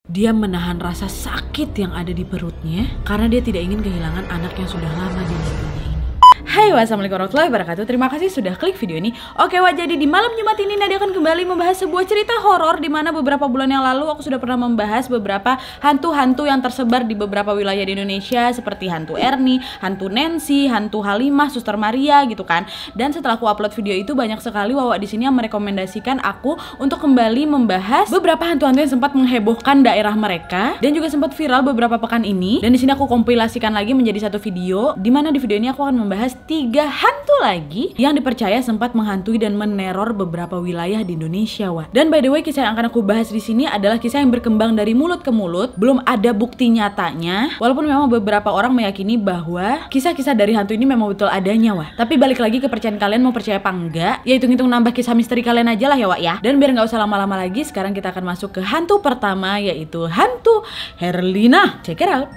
Dia menahan rasa sakit yang ada di perutnya karena dia tidak ingin kehilangan anak yang sudah lama di negerinya ini. Hai, wassalamualaikum warahmatullahi wabarakatuh. Terima kasih sudah klik video ini. Oke, jadi di malam Jumat ini Nadia akan kembali membahas sebuah cerita horor di mana beberapa bulan yang lalu aku sudah pernah membahas beberapa hantu-hantu yang tersebar di beberapa wilayah di Indonesia seperti hantu Erni, hantu Nancy, hantu Halimah, Suster Maria gitu kan. Dan setelah aku upload video itu banyak sekali Wawa di sini yang merekomendasikan aku untuk kembali membahas beberapa hantu-hantu yang sempat menghebohkan daerah mereka dan juga sempat viral beberapa pekan ini. Dan di sini aku kompilasikan lagi menjadi satu video di mana di video ini aku akan membahas 3 hantu lagi yang dipercaya sempat menghantui dan meneror beberapa wilayah di Indonesia, wah. Dan by the way, kisah yang akan aku bahas di sini adalah kisah yang berkembang dari mulut ke mulut, belum ada bukti nyatanya. Walaupun memang beberapa orang meyakini bahwa kisah-kisah dari hantu ini memang betul adanya, wah. Tapi balik lagi ke kepercayaan kalian, mau percaya apa enggak? Ya hitung-hitung nambah kisah misteri kalian aja lah ya, wah ya. Dan biar nggak usah lama-lama lagi, sekarang kita akan masuk ke hantu pertama, yaitu hantu Herlina. Check it out.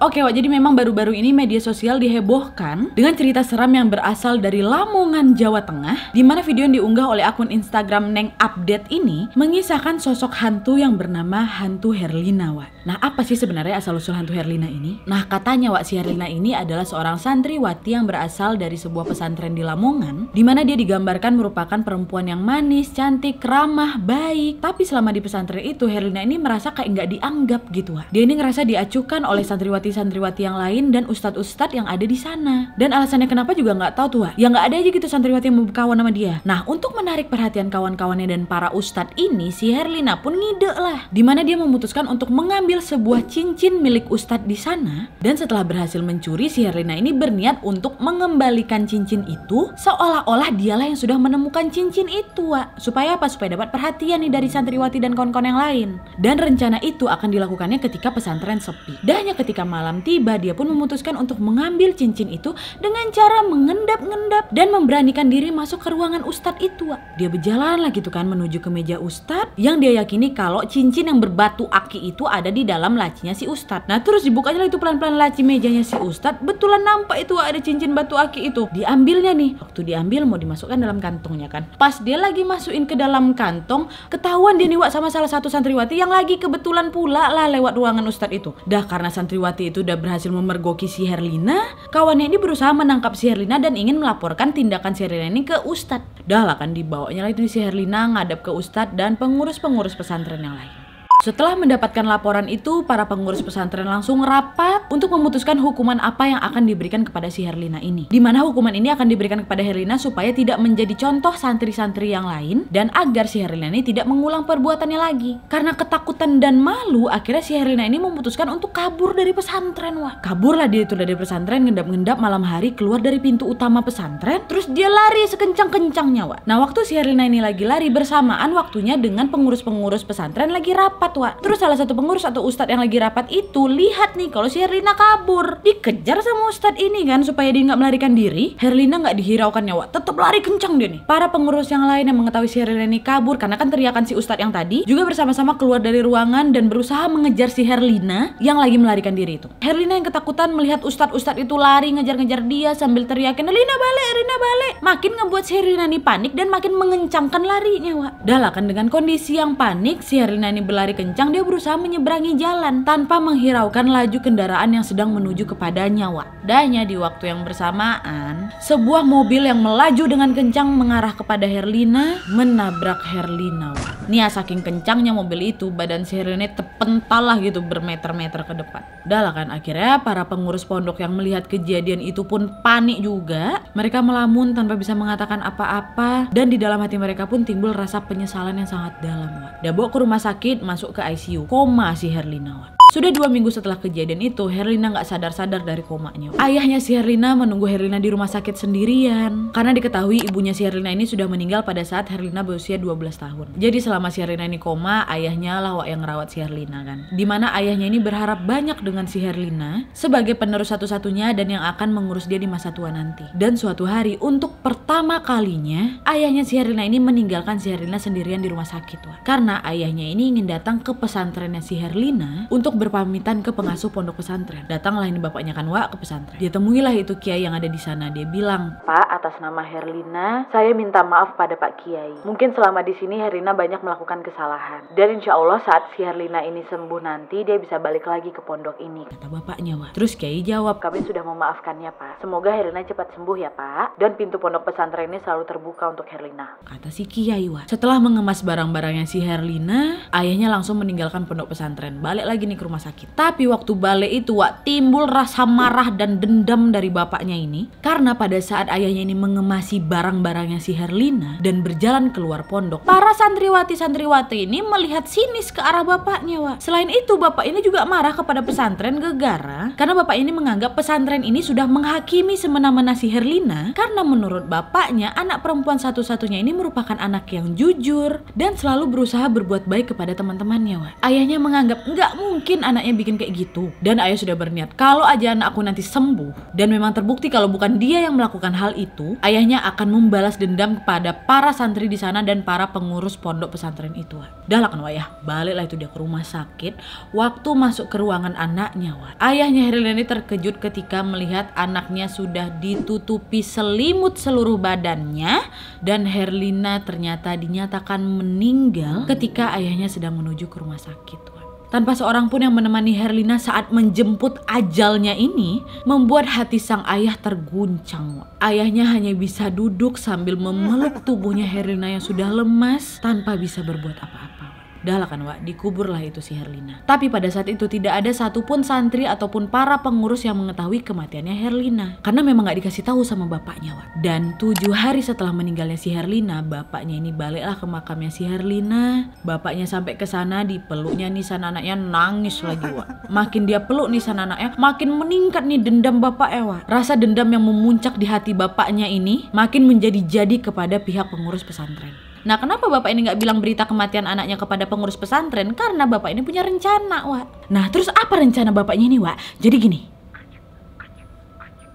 Oke, Wak, jadi memang baru-baru ini media sosial dihebohkan dengan cerita seram yang berasal dari Lamongan, Jawa Tengah, di mana video yang diunggah oleh akun Instagram Neng Update ini mengisahkan sosok hantu yang bernama hantu Herlina, Wak. Nah, apa sih sebenarnya asal-usul hantu Herlina ini? Nah, katanya, Wak, si Herlina ini adalah seorang santriwati yang berasal dari sebuah pesantren di Lamongan, di mana dia digambarkan merupakan perempuan yang manis, cantik, ramah, baik. Tapi selama di pesantren itu, Herlina ini merasa kayak nggak dianggap gitu, Wak. Dia ini ngerasa diacukan oleh santriwati yang lain dan ustadz-ustadz yang ada di sana. Dan alasannya kenapa juga nggak tahu tuh, Wak. Ya nggak ada aja gitu santriwati yang mau berkawan sama dia. Nah, untuk menarik perhatian kawan-kawannya dan para ustadz ini, si Herlina pun ngide lah, dimana dia memutuskan untuk mengambil sebuah cincin milik ustadz di sana. Dan setelah berhasil mencuri, si Herlina ini berniat untuk mengembalikan cincin itu seolah-olah dialah yang sudah menemukan cincin itu, Wak. Supaya apa? Supaya dapat perhatian nih dari santriwati dan kawan-kawan yang lain. Dan rencana itu akan dilakukannya ketika pesantren sepi. Dan hanya ketika malam tiba, dia pun memutuskan untuk mengambil cincin itu dengan cara mengendap-ngendap dan memberanikan diri masuk ke ruangan ustadz itu, Wak. Dia berjalan lah gitu kan menuju ke meja ustadz yang dia yakini kalau cincin yang berbatu aki itu ada di dalam lacinya si ustadz. Nah, terus dibukanya itu pelan-pelan laci mejanya si ustadz, betulan nampak itu, Wak, ada cincin batu aki itu. Diambilnya nih. Waktu diambil mau dimasukkan dalam kantongnya kan. Pas dia lagi masukin ke dalam kantong, ketahuan dia nih, Wak, sama salah satu santriwati yang lagi kebetulan pula lah lewat ruangan ustadz itu. Dah karena santriwati itu udah berhasil memergoki si Herlina, kawannya ini berusaha menangkap si Herlina dan ingin melaporkan tindakan si Herlina ini ke ustadz. Dah lah kan dibawanya lah itu si Herlina ngadap ke ustadz dan pengurus-pengurus pesantren yang lain. Setelah mendapatkan laporan itu, para pengurus pesantren langsung rapat untuk memutuskan hukuman apa yang akan diberikan kepada si Herlina ini. Dimana hukuman ini akan diberikan kepada Herlina supaya tidak menjadi contoh santri-santri yang lain dan agar si Herlina ini tidak mengulang perbuatannya lagi. Karena ketakutan dan malu, akhirnya si Herlina ini memutuskan untuk kabur dari pesantren, wah. Kaburlah dia itu dari pesantren, ngendap-ngendap malam hari keluar dari pintu utama pesantren, terus dia lari sekencang-kencangnya, wah. Nah, waktu si Herlina ini lagi lari bersamaan waktunya dengan pengurus-pengurus pesantren lagi rapat, Wak. Terus salah satu pengurus atau ustadz yang lagi rapat itu lihat nih kalau si Herlina kabur. Dikejar sama ustadz ini kan supaya dia nggak melarikan diri. Herlina nggak dihiraukannya, Wak. Tetap lari kencang dia nih. Para pengurus yang lain yang mengetahui si Herlina ini kabur karena kan teriakan si ustadz yang tadi juga bersama-sama keluar dari ruangan dan berusaha mengejar si Herlina yang lagi melarikan diri itu. Herlina yang ketakutan melihat ustadz-ustadz itu lari ngejar-ngejar dia sambil teriakin, "Herlina balik, Herlina balik." Makin ngebuat si Herlina ini panik dan makin mengencangkan larinya, Wak. Dah lah kan dengan kondisi yang panik, si Herlina ini berlari kencang, dia berusaha menyeberangi jalan tanpa menghiraukan laju kendaraan yang sedang menuju kepadanya, Wak. Dahnya di waktu yang bersamaan, sebuah mobil yang melaju dengan kencang mengarah kepada Herlina menabrak Herlina, Wak. Nih saking kencangnya mobil itu, badan si Herlina terpental lah gitu bermeter-meter ke depan. Dah lah kan akhirnya para pengurus pondok yang melihat kejadian itu pun panik juga. Mereka melamun tanpa bisa mengatakan apa-apa dan di dalam hati mereka pun timbul rasa penyesalan yang sangat dalam, Wak. Dia bawa ke rumah sakit, masuk ke ICU, koma si Herlina, Wak. Sudah 2 minggu setelah kejadian itu, Herlina nggak sadar-sadar dari komanya. Ayahnya si Herlina menunggu Herlina di rumah sakit sendirian karena diketahui ibunya si Herlina ini sudah meninggal pada saat Herlina berusia 12 tahun. Jadi selama si Herlina ini koma, ayahnya lah, Wak, yang ngerawat si Herlina kan. Dimana ayahnya ini berharap banyak dengan si Herlina sebagai penerus satu-satunya dan yang akan mengurus dia di masa tua nanti. Dan suatu hari untuk pertama kalinya, ayahnya si Herlina ini meninggalkan si Herlina sendirian di rumah sakit, Wak. Karena ayahnya ini ingin datang ke pesantrennya si Herlina untuk berpamitan ke pengasuh pondok pesantren. Datanglah ini bapaknya kan Wak ke pesantren. Dia temuilah itu kiai yang ada di sana. Dia bilang, "Pak, atas nama Herlina, saya minta maaf pada Pak Kiai. Mungkin selama di sini Herlina banyak melakukan kesalahan. Dan insya Allah saat si Herlina ini sembuh nanti dia bisa balik lagi ke pondok ini," kata bapaknya Wak. Terus kiai jawab, "Kami sudah memaafkannya Pak. Semoga Herlina cepat sembuh ya Pak. Dan pintu pondok pesantren ini selalu terbuka untuk Herlina," kata si kiai Wak. Setelah mengemas barang-barangnya si Herlina, ayahnya langsung meninggalkan pondok pesantren. Balik lagi nih ke rumah sakit. Tapi waktu balik itu Wak, timbul rasa marah dan dendam dari bapaknya ini. Karena pada saat ayahnya ini mengemasi barang-barangnya si Herlina dan berjalan keluar pondok, para santriwati-santriwati ini melihat sinis ke arah bapaknya Wak. Selain itu bapak ini juga marah kepada pesantren gegara karena bapak ini menganggap pesantren ini sudah menghakimi semena-mena si Herlina. Karena menurut bapaknya anak perempuan satu-satunya ini merupakan anak yang jujur dan selalu berusaha berbuat baik kepada teman-temannya Wak. Ayahnya menganggap nggak mungkin anaknya bikin kayak gitu. Dan ayah sudah berniat kalau aja anak aku nanti sembuh dan memang terbukti kalau bukan dia yang melakukan hal itu, ayahnya akan membalas dendam kepada para santri di sana dan para pengurus pondok pesantren itu Wak. Dah lah kan Wak ya, baliklah itu dia ke rumah sakit. Waktu masuk ke ruangan anaknya Wak, ayahnya Herlina ini terkejut ketika melihat anaknya sudah ditutupi selimut seluruh badannya dan Herlina ternyata dinyatakan meninggal ketika ayahnya sedang menuju ke rumah sakit Wak. Tanpa seorang pun yang menemani Herlina saat menjemput ajalnya ini, membuat hati sang ayah terguncang. Ayahnya hanya bisa duduk sambil memeluk tubuhnya Herlina yang sudah lemas tanpa bisa berbuat apa-apa. Dah lah kan Wak, dikuburlah itu si Herlina. Tapi pada saat itu tidak ada satupun santri ataupun para pengurus yang mengetahui kematiannya Herlina. Karena memang gak dikasih tahu sama bapaknya Wak. Dan 7 hari setelah meninggalnya si Herlina, bapaknya ini baliklah ke makamnya si Herlina. Bapaknya sampai ke sana, dipeluknya nisan anaknya, nangis lagi Wak. Makin dia peluk nisan anaknya, makin meningkat nih dendam bapaknya Wak. Rasa dendam yang memuncak di hati bapaknya ini makin menjadi-jadi kepada pihak pengurus pesantren. Nah, kenapa bapak ini nggak bilang berita kematian anaknya kepada pengurus pesantren? Karena bapak ini punya rencana, Wak. Nah, terus apa rencana bapaknya ini, Wak? Jadi gini.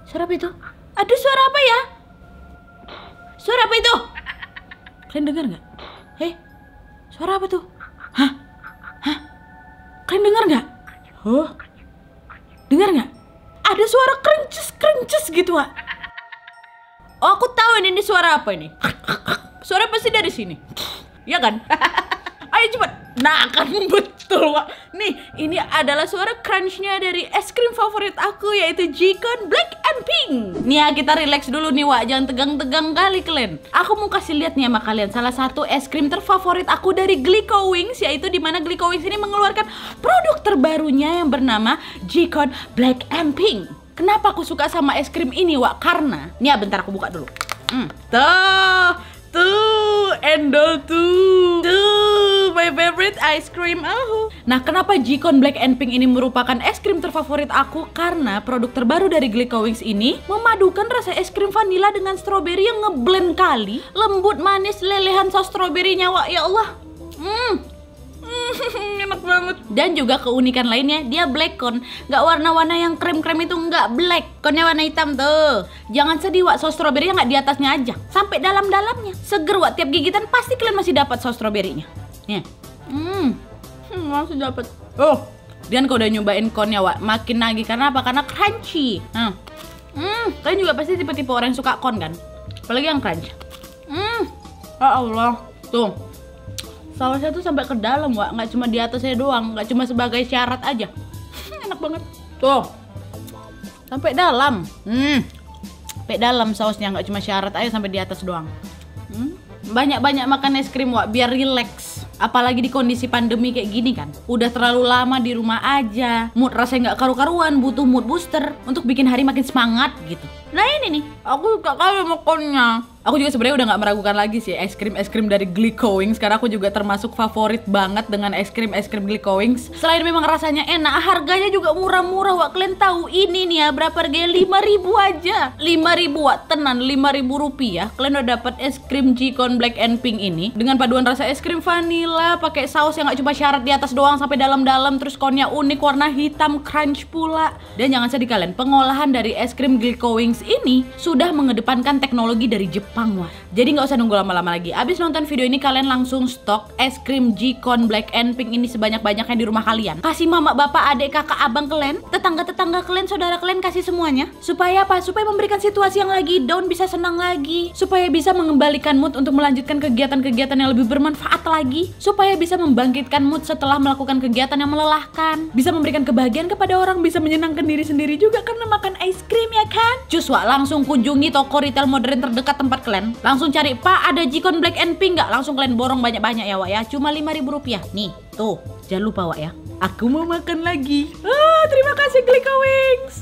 Suara apa itu? Aduh, suara apa ya? Suara apa itu? Kalian dengar nggak? Hei, suara apa tuh? Hah? Hah? Kalian dengar nggak? Oh, dengar nggak? Ada suara krences gitu, Wak. Oh, aku tahu ini suara apa ini. Suara pasti dari sini, ya kan? Ayo cepat. Nah kan betul Wak. Nih ini adalah suara crunchnya dari es krim favorit aku yaitu Jikon Black and Pink. Nih ya kita relax dulu nih Wak, jangan tegang-tegang kali kalian. Aku mau kasih lihat nih sama kalian salah satu es krim terfavorit aku dari Glico Wings, yaitu dimana Glico Wings ini mengeluarkan produk terbarunya yang bernama Jikon Black and Pink. Kenapa aku suka sama es krim ini Wak? Karena, nih ya bentar aku buka dulu. Tuh, endol tuh, my favorite ice cream. Nah, kenapa Jikon Black and Pink ini merupakan es krim terfavorit aku? Karena produk terbaru dari Glico Wings ini memadukan rasa es krim vanila dengan stroberi yang ngeblend kali, lembut, manis, lelehan saus stroberinya Wak, ya Allah. Enak banget. Dan juga keunikan lainnya, dia black cone, nggak warna-warna yang krem-krem itu, nggak black, cone-nya warna hitam tuh. Jangan sedih Wak, saus stroberinya nggak di atasnya aja, sampai dalam-dalamnya. Seger Wak, tiap gigitan pasti kalian masih dapat saus stroberinya. Nih, masih dapat. Oh, dan kalau udah nyobain cone-nya Wak, makin nagih. Karena apa? Karena crunchy. Kalian juga pasti tipe-tipe orang yang suka cone kan? Apalagi yang crunch. Ya Allah, tuh. Sausnya tuh sampai ke dalam Wak, nggak cuma di atasnya doang, nggak cuma sebagai syarat aja. Enak banget. Tuh, sampai dalam. Sampai dalam sausnya, nggak cuma syarat aja sampai di atas doang. Banyak-banyak makan es krim Wak, biar relax. Apalagi di kondisi pandemi kayak gini kan, udah terlalu lama di rumah aja, mood rasanya nggak karu-karuan, butuh mood booster untuk bikin hari makin semangat gitu. Nah ini nih, aku suka kali makannya. Aku juga sebenarnya udah nggak meragukan lagi sih es krim dari Glico Wings, karena aku juga termasuk favorit banget dengan es krim Glico Wings. Selain memang rasanya enak, harganya juga murah-murah Wak. Kalian tahu ini nih ya berapa harganya? 5.000 aja. 5.000 Wak, tenan 5.000 rupiah. Kalian udah dapat es krim Jikon Black and Pink ini dengan paduan rasa es krim vanilla, pakai saus yang nggak cuma syarat di atas doang sampai dalam-dalam, terus konnya unik warna hitam crunch pula. Dan jangan sedih kalian, pengolahan dari es krim Glico Wings ini sudah mengedepankan teknologi dari Jepang Wak. Jadi nggak usah nunggu lama-lama lagi. Abis nonton video ini kalian langsung stok es krim Jikon Black and Pink ini sebanyak-banyaknya di rumah kalian. Kasih mama, bapak, adik, kakak, abang kalian, tetangga-tetangga kalian, saudara kalian, kasih semuanya. Supaya apa? Supaya memberikan situasi yang lagi down bisa senang lagi. Supaya bisa mengembalikan mood untuk melanjutkan kegiatan-kegiatan yang lebih bermanfaat lagi. Supaya bisa membangkitkan mood setelah melakukan kegiatan yang melelahkan. Bisa memberikan kebahagiaan kepada orang, bisa menyenangkan diri sendiri juga karena makan es krim ya kan? Cus Wak, langsung kunjungi toko retail modern terdekat tempat kalian. Langsung cari, Pak ada Jikon Black and Pink nggak? Langsung kalian borong banyak-banyak ya Wak ya. Cuma Rp5.000. Nih, tuh. Jangan lupa Wak ya. Aku mau makan lagi. Terima kasih Glika Wings.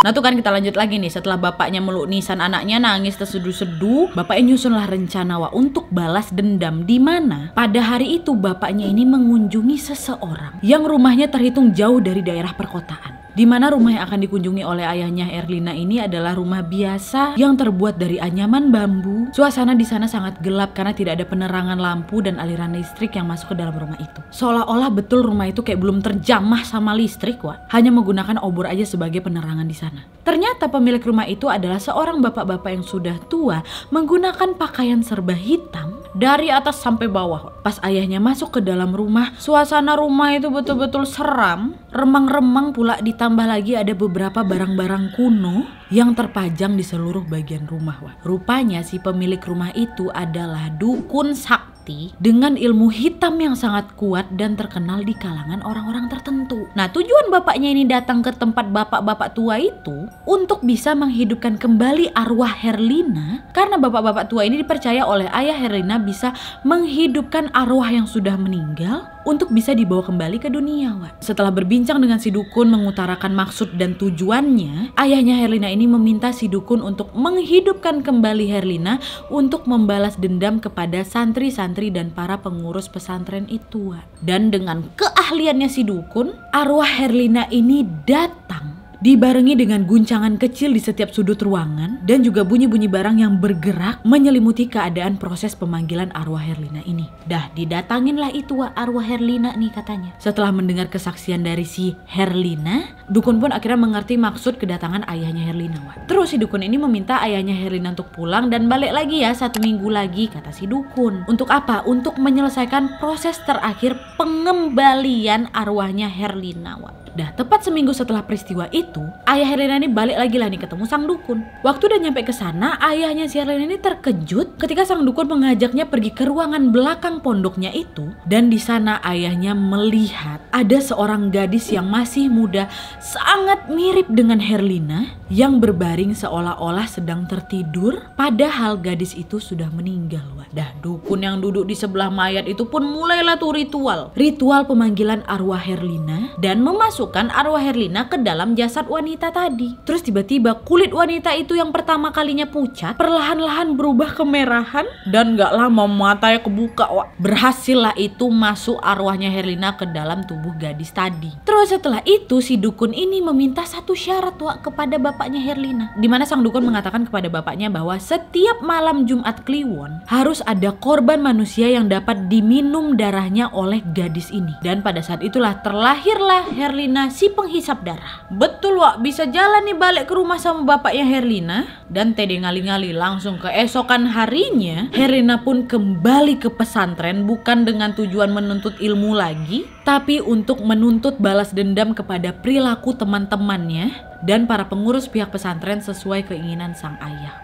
Nah tuh kan kita lanjut lagi nih. Setelah bapaknya meluk nisan anaknya nangis terseduh-seduh, bapaknya nyusunlah rencana Wak untuk balas dendam. Dimana pada hari itu bapaknya ini mengunjungi seseorang yang rumahnya terhitung jauh dari daerah perkotaan. Dimana rumah yang akan dikunjungi oleh ayahnya Herlina ini adalah rumah biasa yang terbuat dari anyaman bambu. Suasana di sana sangat gelap karena tidak ada penerangan lampu dan aliran listrik yang masuk ke dalam rumah itu. Seolah-olah betul rumah itu kayak belum terjamah sama listrik Wak. Hanya menggunakan obor aja sebagai penerangan di sana. Ternyata pemilik rumah itu adalah seorang bapak-bapak yang sudah tua menggunakan pakaian serba hitam dari atas sampai bawah. Pas ayahnya masuk ke dalam rumah, suasana rumah itu betul-betul seram, remang-remang pula, ditambah lagi ada beberapa barang-barang kuno yang terpajang di seluruh bagian rumah. Wah, rupanya si pemilik rumah itu adalah dukun sakti dengan ilmu hitam yang sangat kuat dan terkenal di kalangan orang-orang tertentu. Nah, tujuan bapaknya ini datang ke tempat bapak-bapak tua itu untuk bisa menghidupkan kembali arwah Herlina, karena bapak-bapak tua ini dipercaya oleh ayah Herlina bisa menghidupkan arwah yang sudah meninggal untuk bisa dibawa kembali ke dunia. Wak. Setelah berbincang dengan si dukun mengutarakan maksud dan tujuannya, ayahnya Herlina ini meminta si dukun untuk menghidupkan kembali Herlina untuk membalas dendam kepada santri-santri dan para pengurus pesantren itu. Wak. Dan dengan keahliannya si dukun, arwah Herlina ini datang dibarengi dengan guncangan kecil di setiap sudut ruangan dan juga bunyi-bunyi barang yang bergerak menyelimuti keadaan proses pemanggilan arwah Herlina ini. Dah didatanginlah itu arwah Herlina nih katanya. Setelah mendengar kesaksian dari si Herlina, dukun pun akhirnya mengerti maksud kedatangan ayahnya Herlina. Terus si dukun ini meminta ayahnya Herlina untuk pulang dan balik lagi ya 1 minggu lagi, kata si dukun. Untuk apa? Untuk menyelesaikan proses terakhir pengembalian arwahnya Herlina. Dah tepat seminggu setelah peristiwa itu, ayah Herlina ini balik lagi lah nih ketemu sang dukun. Waktu udah nyampe ke sana, ayahnya si Herlina ini terkejut ketika sang dukun mengajaknya pergi ke ruangan belakang pondoknya itu, dan di sana ayahnya melihat ada seorang gadis yang masih muda, sangat mirip dengan Herlina, yang berbaring seolah-olah sedang tertidur, padahal gadis itu sudah meninggal. Dah dukun yang duduk di sebelah mayat itu pun mulailah tuh ritual pemanggilan arwah Herlina dan memasukkan arwah Herlina ke dalam jasad wanita tadi. Terus tiba-tiba kulit wanita itu yang pertama kalinya pucat perlahan-lahan berubah kemerahan dan gak lama matanya kebuka. Berhasillah itu masuk arwahnya Herlina ke dalam tubuh gadis tadi. Terus setelah itu si dukun ini meminta satu syarat kepada bapaknya Herlina, dimana sang dukun mengatakan kepada bapaknya bahwa setiap malam Jumat Kliwon harus ada korban manusia yang dapat diminum darahnya oleh gadis ini. Dan pada saat itulah terlahirlah Herlina si penghisap darah. Betul bisa jalan nih balik ke rumah sama bapaknya Herlina. Dan tede ngali-ngali langsung keesokan harinya Herlina pun kembali ke pesantren, bukan dengan tujuan menuntut ilmu lagi, tapi untuk menuntut balas dendam kepada perilaku teman-temannya dan para pengurus pihak pesantren sesuai keinginan sang ayah.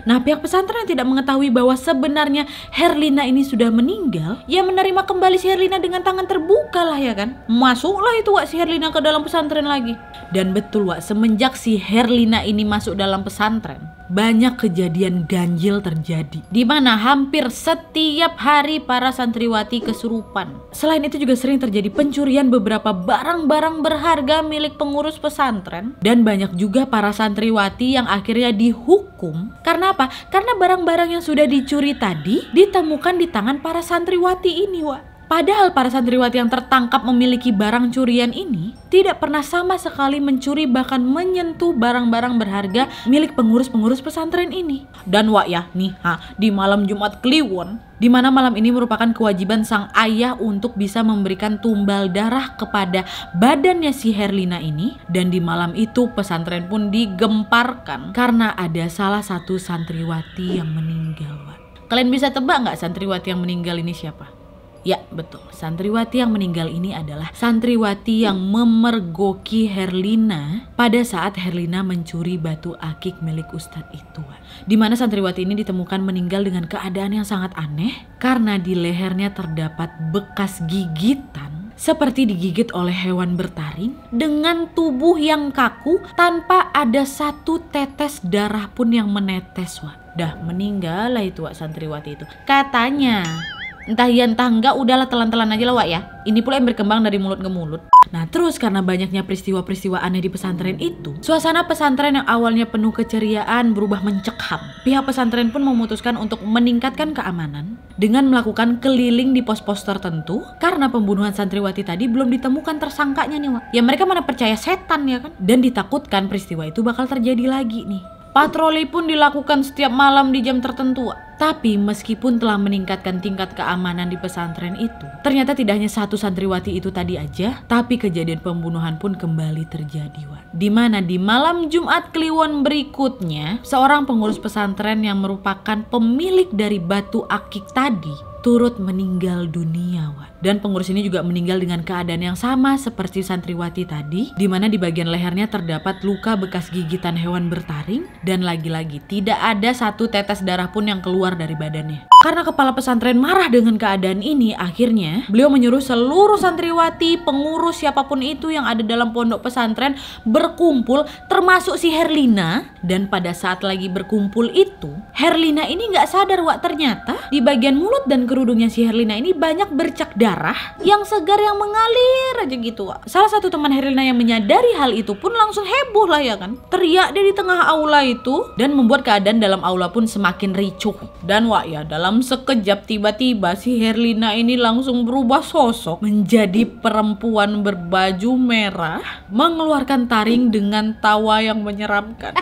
Nah, pihak pesantren tidak mengetahui bahwa sebenarnya Herlina ini sudah meninggal, ya menerima kembali si Herlina dengan tangan terbuka lah ya kan. Masuklah itu si Herlina ke dalam pesantren lagi. Dan betul semenjak si Herlina ini masuk dalam pesantren, banyak kejadian ganjil terjadi, di mana hampir setiap hari para santriwati kesurupan. Selain itu juga sering terjadi pencurian beberapa barang-barang berharga milik pengurus pesantren, dan banyak juga para santriwati yang akhirnya dihukum. Karena apa? Karena barang-barang yang sudah dicuri tadi ditemukan di tangan para santriwati ini. Padahal para santriwati yang tertangkap memiliki barang curian ini tidak pernah sama sekali mencuri bahkan menyentuh barang-barang berharga milik pengurus-pengurus pesantren ini. Dan wak ya nih, di malam Jumat Kliwon, di mana malam ini merupakan kewajiban sang ayah untuk bisa memberikan tumbal darah kepada badannya si Herlina ini, dan di malam itu pesantren pun digemparkan karena ada salah satu santriwati yang meninggal. Kalian bisa tebak nggak santriwati yang meninggal ini siapa? Ya betul, santriwati yang meninggal ini adalah santriwati yang memergoki Herlina pada saat Herlina mencuri batu akik milik Ustadz itu. Di mana santriwati ini ditemukan meninggal dengan keadaan yang sangat aneh karena di lehernya terdapat bekas gigitan seperti digigit oleh hewan bertaring dengan tubuh yang kaku tanpa ada satu tetes darah pun yang menetes. Dah meninggal lah itu santriwati itu katanya. Entah iya entah enggak, udahlah telan-telan aja lah wak ya. Ini pula yang berkembang dari mulut ke mulut. Nah terus karena banyaknya peristiwa-peristiwa aneh di pesantren itu, suasana pesantren yang awalnya penuh keceriaan berubah mencekam. Pihak pesantren pun memutuskan untuk meningkatkan keamanan dengan melakukan keliling di pos-pos tertentu karena pembunuhan santriwati tadi belum ditemukan tersangkanya nih wak. Ya mereka mana percaya setan ya kan. Dan ditakutkan peristiwa itu bakal terjadi lagi nih. Patroli pun dilakukan setiap malam di jam tertentu. Tapi meskipun telah meningkatkan tingkat keamanan di pesantren itu, ternyata tidak hanya satu santriwati itu tadi aja, tapi kejadian pembunuhan pun kembali terjadi. Dimana di malam Jumat Kliwon berikutnya, seorang pengurus pesantren yang merupakan pemilik dari batu akik tadi turut meninggal dunia. Dan pengurus ini juga meninggal dengan keadaan yang sama seperti santriwati tadi, di mana di bagian lehernya terdapat luka bekas gigitan hewan bertaring, dan lagi-lagi tidak ada satu tetes darah pun yang keluar dari badannya. Karena kepala pesantren marah dengan keadaan ini, akhirnya beliau menyuruh seluruh santriwati, pengurus siapapun itu yang ada dalam pondok pesantren berkumpul, termasuk si Herlina. Dan pada saat lagi berkumpul itu, Herlina ini nggak sadar wak, ternyata di bagian mulut dan kerudungnya si Herlina ini banyak bercak darah yang segar yang mengalir aja gitu wak. Salah satu teman Herlina yang menyadari hal itu pun langsung heboh lah ya kan, teriak dia di tengah aula itu dan membuat keadaan dalam aula pun semakin ricuh. Dan wak ya, dalam sekejap tiba-tiba si Herlina ini langsung berubah sosok menjadi perempuan berbaju merah mengeluarkan taring dengan tawa yang menyeramkan.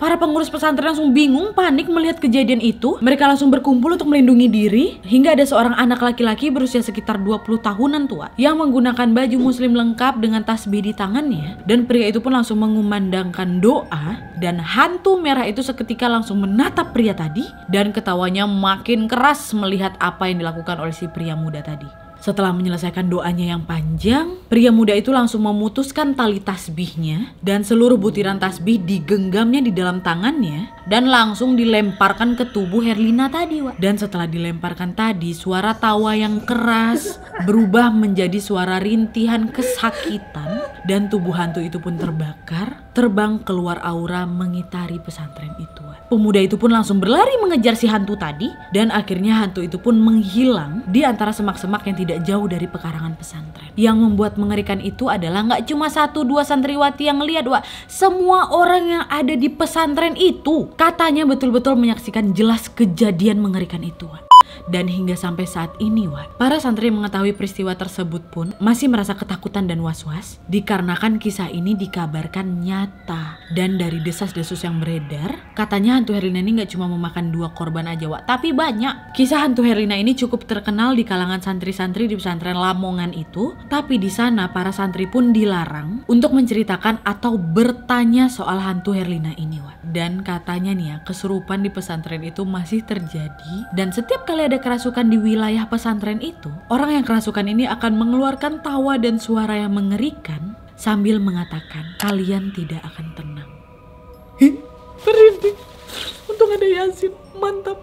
Para pengurus pesantren langsung bingung, panik melihat kejadian itu. Mereka langsung berkumpul untuk melindungi diri, hingga ada seorang anak laki-laki berusia sekitar 20 tahunan tua yang menggunakan baju muslim lengkap dengan tasbih di tangannya. Dan pria itu pun langsung mengumandangkan doa, dan hantu merah itu seketika langsung menatap pria tadi dan ketawanya makin keras melihat apa yang dilakukan oleh si pria muda tadi. Setelah menyelesaikan doanya yang panjang, pria muda itu langsung memutuskan tali tasbihnya dan seluruh butiran tasbih digenggamnya di dalam tangannya dan langsung dilemparkan ke tubuh Herlina tadi. Dan setelah dilemparkan tadi, suara tawa yang keras berubah menjadi suara rintihan kesakitan dan tubuh hantu itu pun terbang keluar aura mengitari pesantren itu. Pemuda itu pun langsung berlari mengejar si hantu tadi dan akhirnya hantu itu pun menghilang di antara semak-semak yang tidak jauh dari pekarangan pesantren. Yang membuat mengerikan itu adalah nggak cuma 1-2 santriwati yang lihat, wak. Semua orang yang ada di pesantren itu katanya betul-betul menyaksikan jelas kejadian mengerikan itu, wak. Dan hingga sampai saat ini, wak, para santri mengetahui peristiwa tersebut pun masih merasa ketakutan dan was-was dikarenakan kisah ini dikabarkan nyata. Dan dari desas-desus yang beredar, katanya hantu Herlina ini gak cuma memakan 2 korban aja, wak, tapi banyak. Kisah hantu Herlina ini cukup terkenal di kalangan santri-santri di pesantren Lamongan itu, tapi di sana para santri pun dilarang untuk menceritakan atau bertanya soal hantu Herlina ini, wak. Dan katanya nih ya, kesurupan di pesantren itu masih terjadi, dan setiap kali ada kerasukan di wilayah pesantren itu, orang yang kerasukan ini akan mengeluarkan tawa dan suara yang mengerikan sambil mengatakan, kalian tidak akan tenang. Merinding. Untung ada Yasin, mantap.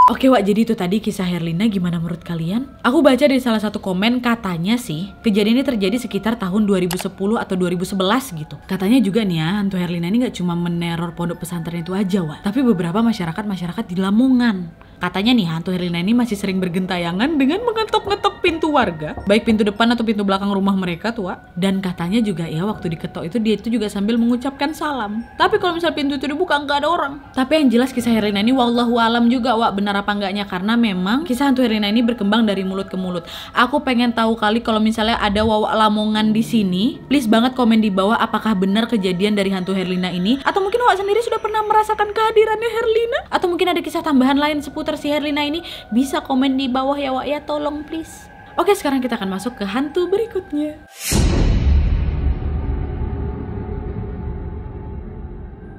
Oke wak, jadi itu tadi kisah Herlina. Gimana menurut kalian? Aku baca dari salah satu komen, katanya sih kejadian ini terjadi sekitar tahun 2010 atau 2011 gitu. Katanya juga nih ya, hantu Herlina ini gak cuma meneror pondok pesantren itu aja, wak, tapi beberapa masyarakat di Lamongan. Katanya nih hantu Herlina ini masih sering bergentayangan dengan mengetok-ngetok ngetok pintu warga, baik pintu depan atau pintu belakang rumah mereka tuh, Wak. Dan katanya juga ya waktu diketok itu dia itu juga sambil mengucapkan salam. Tapi kalau misal pintu itu dibuka nggak ada orang. Tapi yang jelas kisah Herlina ini wallahu alam juga, Wak, benar apa enggaknya, karena memang kisah hantu Herlina ini berkembang dari mulut ke mulut. Aku pengen tahu kali kalau misalnya ada Wawak Lamongan di sini, please banget komen di bawah apakah benar kejadian dari hantu Herlina ini, atau mungkin Wak sendiri sudah pernah merasakan kehadirannya Herlina, atau mungkin ada kisah tambahan lain seputar si Herlina ini. Bisa komen di bawah ya, Wak, ya, tolong please. Oke, sekarang kita akan masuk ke hantu berikutnya.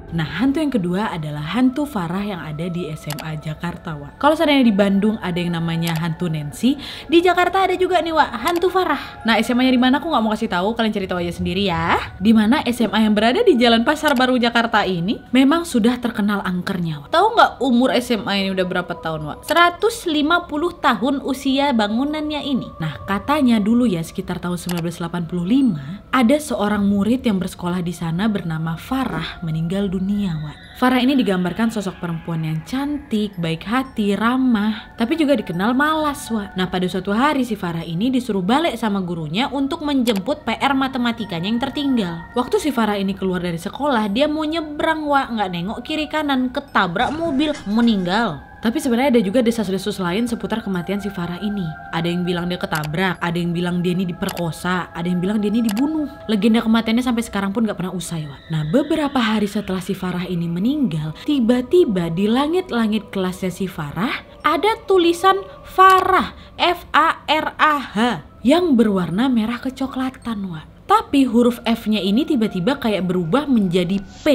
Nah, hantu yang kedua adalah hantu Farah yang ada di SMA Jakarta, Wak. Kalau seandainya di Bandung ada yang namanya hantu Nancy, di Jakarta ada juga nih, Wak, hantu Farah. Nah, SMA-nya di mana aku nggak mau kasih tahu, kalian cari tahu aja sendiri ya. Di mana SMA yang berada di Jalan Pasar Baru Jakarta ini memang sudah terkenal angkernya, Wak. Tahu nggak umur SMA ini udah berapa tahun, Wak? 150 tahun usia bangunannya ini. Nah, katanya dulu ya sekitar tahun 1985 ada seorang murid yang bersekolah di sana bernama Farah meninggal dunia, Wak. Farah ini digambarkan sosok perempuan yang cantik, baik hati, ramah, tapi juga dikenal malas, Wak. Nah, pada suatu hari si Farah ini disuruh balik sama gurunya untuk menjemput PR matematikanya yang tertinggal. Waktu si Farah ini keluar dari sekolah, dia mau nyebrang, Wak, nggak nengok kiri kanan, ketabrak mobil, meninggal. Tapi sebenarnya ada juga desas-desus lain seputar kematian si Farah ini. Ada yang bilang dia ketabrak, ada yang bilang dia ini diperkosa, ada yang bilang dia ini dibunuh. Legenda kematiannya sampai sekarang pun gak pernah usai, Wak. Nah, beberapa hari setelah si Farah ini meninggal, tiba-tiba di langit-langit kelasnya si Farah ada tulisan Farah, F-A-R-A-H, yang berwarna merah kecoklatan, Wak. Tapi huruf F-nya ini tiba-tiba kayak berubah menjadi P,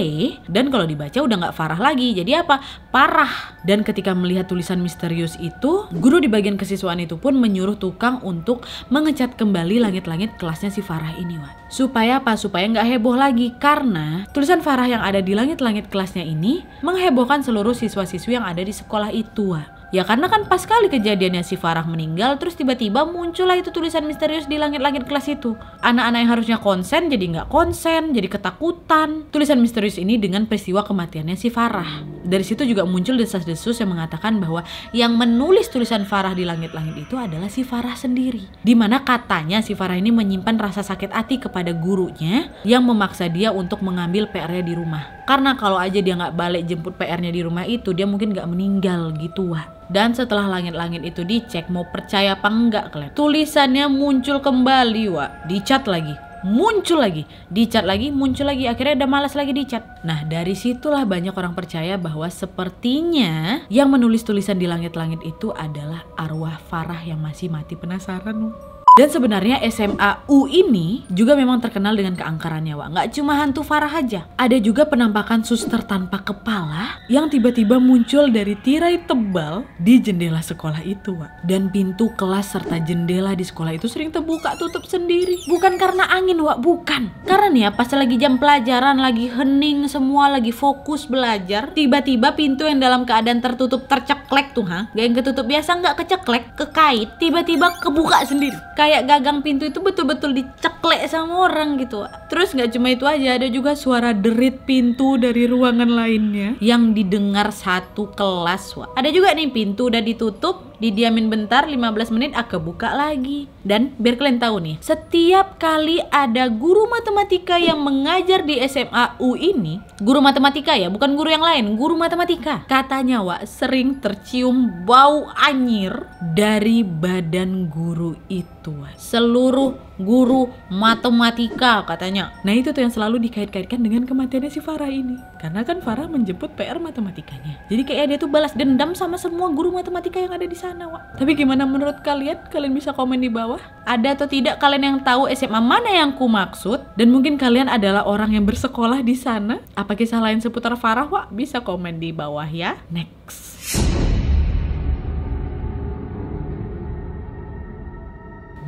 dan kalau dibaca udah nggak Farah lagi, jadi apa? Parah. Dan ketika melihat tulisan misterius itu, guru di bagian kesiswaan itu pun menyuruh tukang untuk mengecat kembali langit-langit kelasnya si Farah ini, Wak. Supaya apa? Supaya nggak heboh lagi, karena tulisan Farah yang ada di langit-langit kelasnya ini menghebohkan seluruh siswa-siswi yang ada di sekolah itu, Wak. Ya karena kan pas kali kejadiannya si Farah meninggal, terus tiba-tiba muncullah itu tulisan misterius di langit-langit kelas itu. Anak-anak yang harusnya konsen jadi nggak konsen, jadi ketakutan. Tulisan misterius ini dengan peristiwa kematiannya si Farah. Dari situ juga muncul desas-desus yang mengatakan bahwa yang menulis tulisan Farah di langit-langit itu adalah si Farah sendiri. Dimana katanya si Farah ini menyimpan rasa sakit hati kepada gurunya yang memaksa dia untuk mengambil PR-nya di rumah. Karena kalau aja dia nggak balik jemput PR-nya di rumah itu, dia mungkin nggak meninggal gitu, Wak. Dan setelah langit-langit itu dicek, mau percaya apa enggak kalian, tulisannya muncul kembali, Wak. Dicat lagi, muncul lagi, dicat lagi, muncul lagi. Akhirnya udah malas lagi dicat. Nah, dari situlah banyak orang percaya bahwa sepertinya yang menulis tulisan di langit-langit itu adalah arwah Farah yang masih mati penasaran, Wak. Dan sebenarnya SMA U ini juga memang terkenal dengan keangkerannya, Wak. Nggak cuma hantu Farah aja. Ada juga penampakan suster tanpa kepala yang tiba-tiba muncul dari tirai tebal di jendela sekolah itu, Wak. Dan pintu kelas serta jendela di sekolah itu sering terbuka tutup sendiri. Bukan karena angin, Wak, bukan. Karena nih ya, pas lagi jam pelajaran, lagi hening semua, lagi fokus belajar, tiba-tiba pintu yang dalam keadaan tertutup terceklek tuh, gak yang ketutup biasa, nggak keceklek, kekait, tiba-tiba kebuka sendiri. Kayak gagang pintu itu betul-betul diceklek sama orang gitu. Terus nggak cuma itu aja, ada juga suara derit pintu dari ruangan lainnya yang didengar satu kelas, Wak. Ada juga nih pintu udah ditutup, didiamin bentar 15 menit, kebuka lagi. Dan biar kalian tahu nih, setiap kali ada guru matematika yang mengajar di SMA U ini, guru matematika ya, bukan guru yang lain, guru matematika, katanya, Wak, sering tercium bau anyir dari badan guru itu, Wak. Seluruh guru matematika katanya. Nah, itu tuh yang selalu dikait-kaitkan dengan kematiannya si Farah ini. Karena kan Farah menjemput PR matematikanya. Jadi kayak dia tuh balas dendam sama semua guru matematika yang ada di sana, Wak. Tapi gimana menurut kalian? Kalian bisa komen di bawah. Ada atau tidak kalian yang tahu SMA mana yang ku maksud? Dan mungkin kalian adalah orang yang bersekolah di sana. Apa kisah lain seputar Farah, Wak? Bisa komen di bawah ya. Next.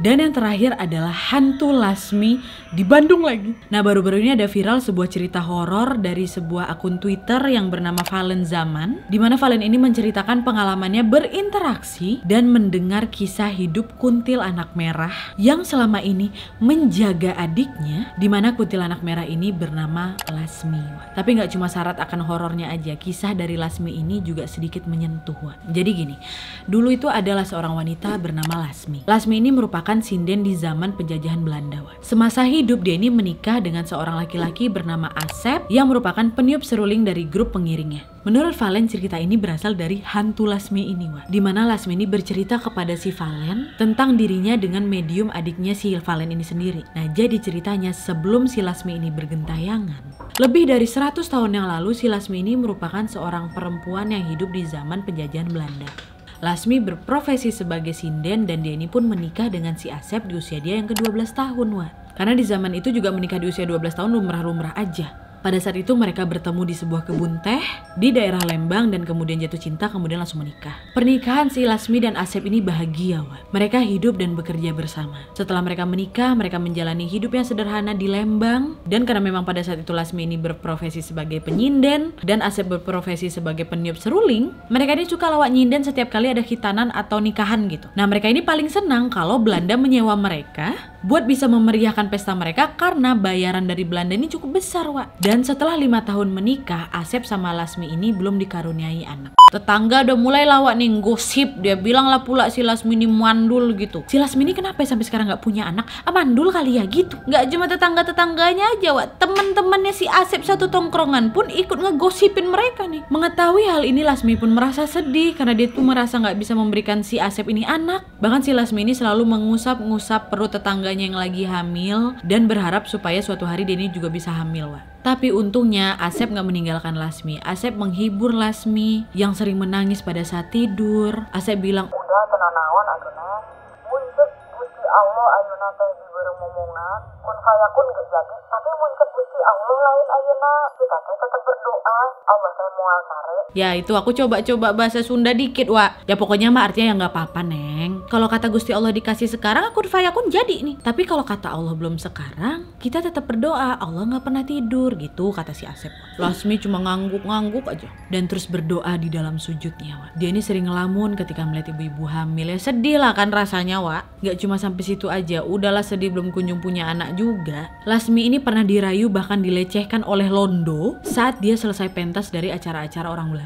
Dan yang terakhir adalah hantu Lasmi di Bandung lagi. Nah, baru-baru ini ada viral sebuah cerita horor dari sebuah akun Twitter yang bernama Valen Zaman, di mana Valen ini menceritakan pengalamannya berinteraksi dan mendengar kisah hidup kuntilanak merah yang selama ini menjaga adiknya, di mana kuntilanak merah ini bernama Lasmi. Tapi nggak cuma syarat akan horornya aja, kisah dari Lasmi ini juga sedikit menyentuh. Jadi gini, dulu itu adalah seorang wanita bernama Lasmi. Lasmi ini merupakan sinden di zaman penjajahan Belanda. Semasa hidup dia ini menikah dengan seorang laki-laki bernama Asep yang merupakan peniup seruling dari grup pengiringnya. Menurut Valen, cerita ini berasal dari hantu Lasmi ini, di mana Lasmi ini bercerita kepada si Valen tentang dirinya dengan medium adiknya si Valen ini sendiri. Nah, jadi ceritanya sebelum si Lasmi ini bergentayangan, lebih dari 100 tahun yang lalu si Lasmi ini merupakan seorang perempuan yang hidup di zaman penjajahan Belanda. Lasmi berprofesi sebagai sinden dan dia ini pun menikah dengan si Asep di usia dia yang ke-12 tahun, Karena di zaman itu juga menikah di usia 12 tahun lumrah-lumrah aja. Pada saat itu mereka bertemu di sebuah kebun teh di daerah Lembang dan kemudian jatuh cinta, kemudian langsung menikah. Pernikahan si Lasmi dan Asep ini bahagia, Mereka hidup dan bekerja bersama. Setelah mereka menikah, mereka menjalani hidup yang sederhana di Lembang. Dan karena memang pada saat itu Lasmi ini berprofesi sebagai penyinden dan Asep berprofesi sebagai peniup seruling, mereka ini suka lawak nyinden setiap kali ada khitanan atau nikahan gitu. Nah, mereka ini paling senang kalau Belanda menyewa mereka buat bisa memeriahkan pesta mereka karena bayaran dari Belanda ini cukup besar, Dan setelah 5 tahun menikah, Asep sama Lasmi ini belum dikaruniai anak. Tetangga udah mulai lawak nih gosip, dia bilang lah pula si Lasmi ini mandul gitu. Si Lasmi ini kenapa sampai sekarang gak punya anak? Mandul kali ya gitu. Gak cuma tetangga-tetangganya aja, teman-temannya si Asep satu tongkrongan pun ikut ngegosipin mereka nih. Mengetahui hal ini, Lasmi pun merasa sedih karena dia tuh merasa gak bisa memberikan si Asep ini anak. Bahkan si Lasmi ini selalu mengusap-ngusap perut tetangganya yang lagi hamil dan berharap supaya suatu hari dia ini juga bisa hamil, Tapi untungnya Asep gak meninggalkan Lasmi. Asep menghibur Lasmi yang sering menangis pada saat tidur. Asep bilang, udah tenanawan ageuna muncul Gusti Allah ayeuna teh dibeureum momongan kun fayakun geus jadi tapi muncul Gusti Allah lain ayeuna kita teh tetep berdoa Allah teh moal sare. Ya itu aku coba-coba bahasa Sunda dikit, Ya pokoknya mah artinya ya gak apa-apa, Neng. Kalau kata Gusti Allah dikasih sekarang, kun fayakun jadi nih. Tapi kalau kata Allah belum sekarang, kita tetap berdoa. Allah gak pernah tidur gitu, kata si Asep. Lasmi cuma ngangguk-ngangguk aja dan terus berdoa di dalam sujudnya, Dia ini sering ngelamun ketika melihat ibu-ibu hamil. Ya sedih lah kan rasanya, Gak cuma sampai situ aja, udahlah sedih belum kunjung punya anak juga. Lasmi ini pernah dirayu bahkan dilecehkan oleh Londo saat dia selesai pentas dari acara-acara orang Belanda.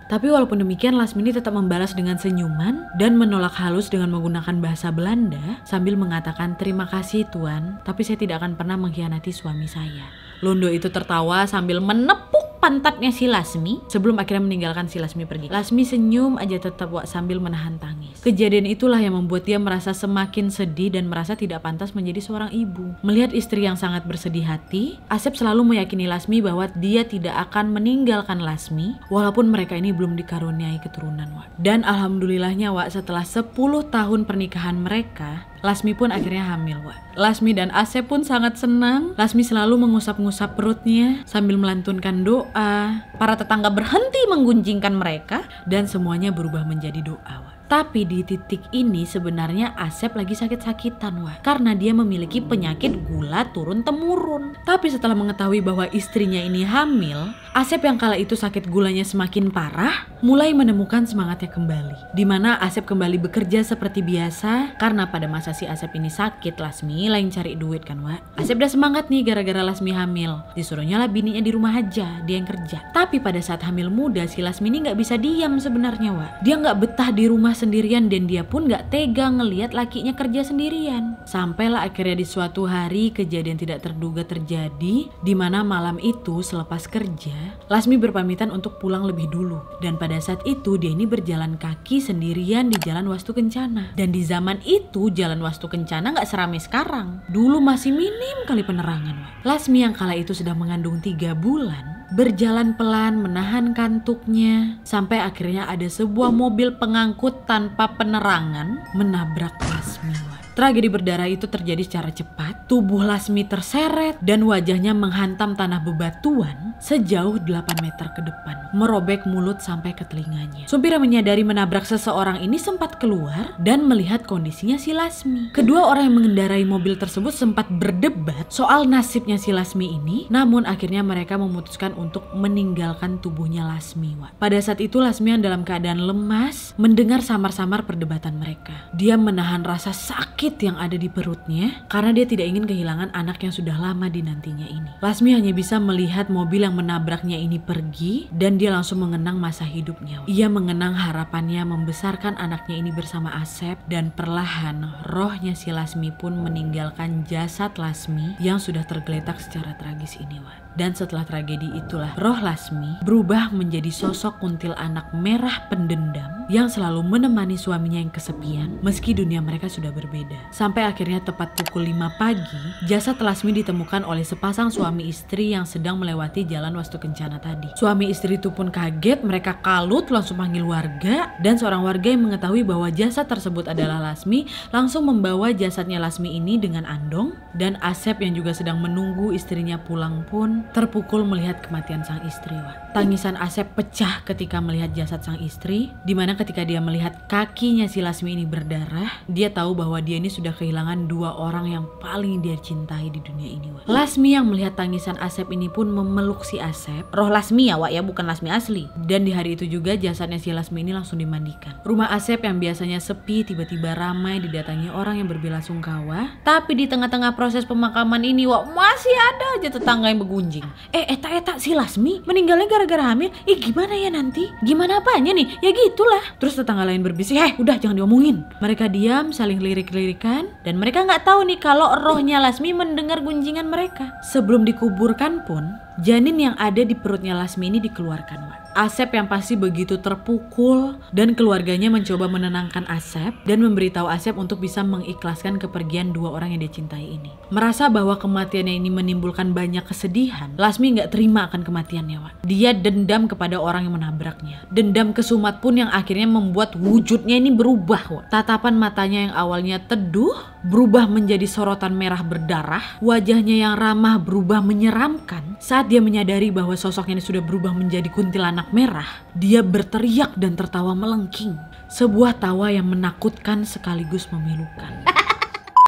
Tapi walaupun demikian, Lasmi ini tetap membalas dengan senyuman dan menolak halus dengan menggunakan bahasa Belanda sambil mengatakan, terima kasih Tuan, tapi saya tidak akan pernah mengkhianati suami saya. Londo itu tertawa sambil menepuk pantatnya si Lasmi sebelum akhirnya meninggalkan si Lasmi pergi. Lasmi senyum aja tetap sambil menahan tangis. Kejadian itulah yang membuat dia merasa semakin sedih dan merasa tidak pantas menjadi seorang ibu. Melihat istri yang sangat bersedih hati, Asep selalu meyakini Lasmi bahwa dia tidak akan meninggalkan Lasmi walaupun mereka ini belum dikaruniai keturunan, Dan alhamdulillahnya, setelah 10 tahun pernikahan mereka, Lasmi pun akhirnya hamil, Lasmi dan Asep pun sangat senang. Lasmi selalu mengusap-ngusap perutnya sambil melantunkan doa. Para tetangga berhenti menggunjingkan mereka dan semuanya berubah menjadi doa, Tapi di titik ini sebenarnya Asep lagi sakit-sakitan, karena dia memiliki penyakit gula turun-temurun. Tapi setelah mengetahui bahwa istrinya ini hamil, Asep yang kala itu sakit gulanya semakin parah, mulai menemukan semangatnya kembali. Dimana Asep kembali bekerja seperti biasa, karena pada masa si Asep ini sakit, Lasmi lain cari duit kan, Asep udah semangat nih gara-gara Lasmi hamil. Disuruhnya lah bininya di rumah aja, dia yang kerja. Tapi pada saat hamil muda, si Lasmi ini gak bisa diam sebenarnya, Dia gak betah di rumah sendirian dan dia pun gak tega ngelihat lakinya kerja sendirian. Sampailah akhirnya di suatu hari kejadian tidak terduga terjadi, di mana malam itu selepas kerja, Lasmi berpamitan untuk pulang lebih dulu. Dan pada saat itu dia ini berjalan kaki sendirian di Jalan Wastu Kencana. Dan di zaman itu Jalan Wastu Kencana gak seramai sekarang. Dulu masih minim kali penerangan. Lasmi yang kala itu sedang mengandung 3 bulan berjalan pelan menahan kantuknya sampai akhirnya ada sebuah mobil pengangkut tanpa penerangan menabrak Lasmi. Tragedi berdarah itu terjadi secara cepat. Tubuh Lasmi terseret dan wajahnya menghantam tanah bebatuan sejauh 8 meter ke depan, merobek mulut sampai ke telinganya. Supir yang menyadari menabrak seseorang ini sempat keluar dan melihat kondisinya si Lasmi. Kedua orang yang mengendarai mobil tersebut sempat berdebat soal nasibnya si Lasmi ini, namun akhirnya mereka memutuskan untuk meninggalkan tubuhnya Lasmi. Pada saat itu Lasmi yang dalam keadaan lemas mendengar samar-samar perdebatan mereka. Dia menahan rasa sakit yang ada di perutnya karena dia tidak ingin kehilangan anak yang sudah lama dinantinya ini. Lasmi hanya bisa melihat mobil yang menabraknya ini pergi dan dia langsung mengenang masa hidupnya. Ia mengenang harapannya membesarkan anaknya ini bersama Asep dan perlahan rohnya si Lasmi pun meninggalkan jasad Lasmi yang sudah tergeletak secara tragis ini. Dan setelah tragedi itulah roh Lasmi berubah menjadi sosok kuntilanak merah pendendam yang selalu menemani suaminya yang kesepian meski dunia mereka sudah berbeda. Sampai akhirnya tepat pukul 5 pagi, jasad Lasmi ditemukan oleh sepasang suami istri yang sedang melewati jalan Wastu Kencana tadi. Suami istri itu pun kaget, mereka kalut langsung panggil warga, dan seorang warga yang mengetahui bahwa jasad tersebut adalah Lasmi langsung membawa jasadnya Lasmi ini dengan andong, dan Asep yang juga sedang menunggu istrinya pulang pun terpukul melihat kematian sang istri. Tangisan Asep pecah ketika melihat jasad sang istri, dimana ketika dia melihat kakinya si Lasmi ini berdarah, dia tahu bahwa dia ini sudah kehilangan dua orang yang paling dia cintai di dunia ini. Lasmi yang melihat tangisan Asep ini pun memeluk si Asep, roh Lasmi ya ya, bukan Lasmi asli. Dan di hari itu juga jasadnya si Lasmi ini langsung dimandikan. Rumah Asep yang biasanya sepi tiba-tiba ramai didatangi orang yang berbelasungkawa. Tapi di tengah-tengah proses pemakaman ini masih ada aja tetangga yang bergunjing. Eta si Lasmi meninggalnya gara-gara hamil. Gimana ya nanti? Gimana apanya nih? Ya gitulah. Terus tetangga lain berbisik, udah jangan diomongin. Mereka diam saling lirik-lirikan dan mereka nggak tahu nih kalau rohnya Lasmi mendengar gunjingan mereka. Sebelum dikuburkan pun janin yang ada di perutnya Lasmi ini dikeluarkan. Asep yang pasti begitu terpukul dan keluarganya mencoba menenangkan Asep dan memberitahu Asep untuk bisa mengikhlaskan kepergian dua orang yang dia cintai ini. Merasa bahwa kematiannya ini menimbulkan banyak kesedihan, Lasmi nggak terima akan kematiannya. Dia dendam kepada orang yang menabraknya. Dendam kesumat pun yang akhirnya membuat wujudnya ini berubah. Tatapan matanya yang awalnya teduh berubah menjadi sorotan merah berdarah. Wajahnya yang ramah berubah menyeramkan. Saat dia menyadari bahwa sosoknya ini sudah berubah menjadi kuntilanak merah, dia berteriak dan tertawa melengking. Sebuah tawa yang menakutkan sekaligus memilukan.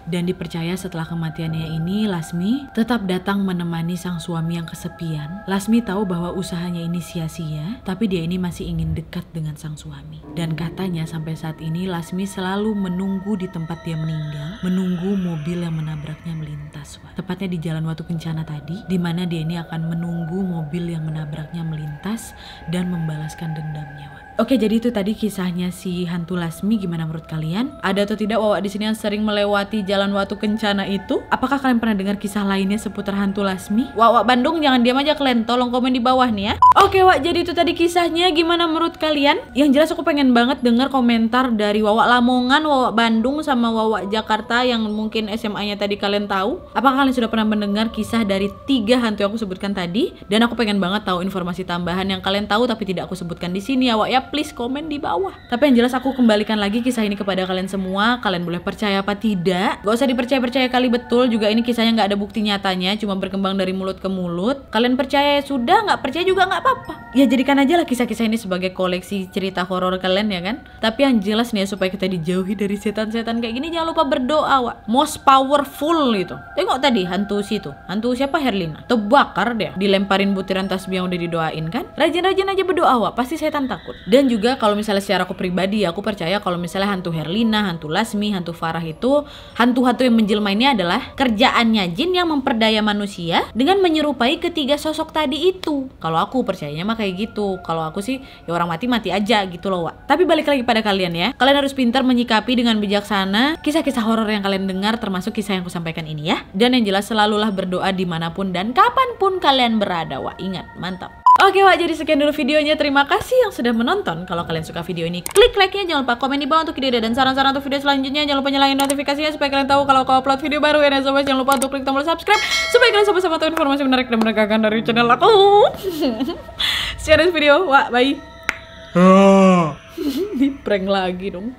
Dan dipercaya setelah kematiannya ini, Lasmi tetap datang menemani sang suami yang kesepian. Lasmi tahu bahwa usahanya ini sia-sia, tapi dia ini masih ingin dekat dengan sang suami. Dan katanya sampai saat ini Lasmi selalu menunggu di tempat dia meninggal, menunggu mobil yang menabraknya melintas. Tepatnya di jalan Wastu Kencana tadi, di mana dia ini akan menunggu mobil yang menabraknya melintas dan membalaskan dendamnya. Oke, jadi itu tadi kisahnya si hantu Lasmi. Gimana menurut kalian? Ada atau tidak Wawa di sini yang sering melewati jalan Wastu Kencana itu? Apakah kalian pernah dengar kisah lainnya seputar hantu Lasmi? Wawa Bandung jangan diam aja kalian, tolong komen di bawah nih ya. Oke Wak, jadi itu tadi kisahnya. Gimana menurut kalian? Yang jelas aku pengen banget dengar komentar dari Wawa Lamongan, Wawa Bandung, sama Wawa Jakarta yang mungkin SMA-nya tadi kalian tahu. Apakah kalian sudah pernah mendengar kisah dari 3 hantu yang aku sebutkan tadi? Dan aku pengen banget tahu informasi tambahan yang kalian tahu tapi tidak aku sebutkan di sini ya Wak ya. Please komen di bawah. Tapi yang jelas aku kembalikan lagi kisah ini kepada kalian semua. Kalian boleh percaya apa tidak. Gak usah dipercaya-percaya kali betul. Juga ini kisahnya gak ada bukti nyatanya, cuma berkembang dari mulut ke mulut. Kalian percaya ya sudah, gak percaya juga gak apa-apa. Ya jadikan aja lah kisah-kisah ini sebagai koleksi cerita horor kalian ya kan. Tapi yang jelas nih ya, supaya kita dijauhi dari setan-setan kayak gini, jangan lupa berdoa Wak. Most powerful itu. Tengok tadi hantu situ. Hantu siapa? Herlina. Terbakar deh, dilemparin butiran tasbih yang udah didoain kan. Rajin-rajin aja berdoa Wak, pasti setan takut. Dan juga kalau misalnya secara aku pribadi, aku percaya kalau misalnya hantu Herlina, hantu Lasmi, hantu Farah itu hantu-hantu yang menjelma ini adalah kerjaannya jin yang memperdaya manusia dengan menyerupai ketiga sosok tadi itu. Kalau aku percayanya mah kayak gitu. Kalau aku sih ya orang mati aja gitu loh Wak. Tapi balik lagi pada kalian ya. Kalian harus pintar menyikapi dengan bijaksana kisah-kisah horor yang kalian dengar, termasuk kisah yang aku sampaikan ini ya. Dan yang jelas selalulah berdoa dimanapun dan kapanpun kalian berada Wak. Ingat, mantap. Oke Wak, jadi sekian dulu videonya. Terima kasih yang sudah menonton. Kalau kalian suka video ini, klik like-nya. Jangan lupa komen di bawah untuk ide dan saran-saran untuk video selanjutnya. Jangan lupa nyalain notifikasinya supaya kalian tahu kalau aku upload video baru. Dan sobat, jangan lupa untuk klik tombol subscribe supaya kalian sama-sama tahu informasi menarik dan menegangkan dari channel aku. See you next video. Wak, bye. Di prank lagi dong.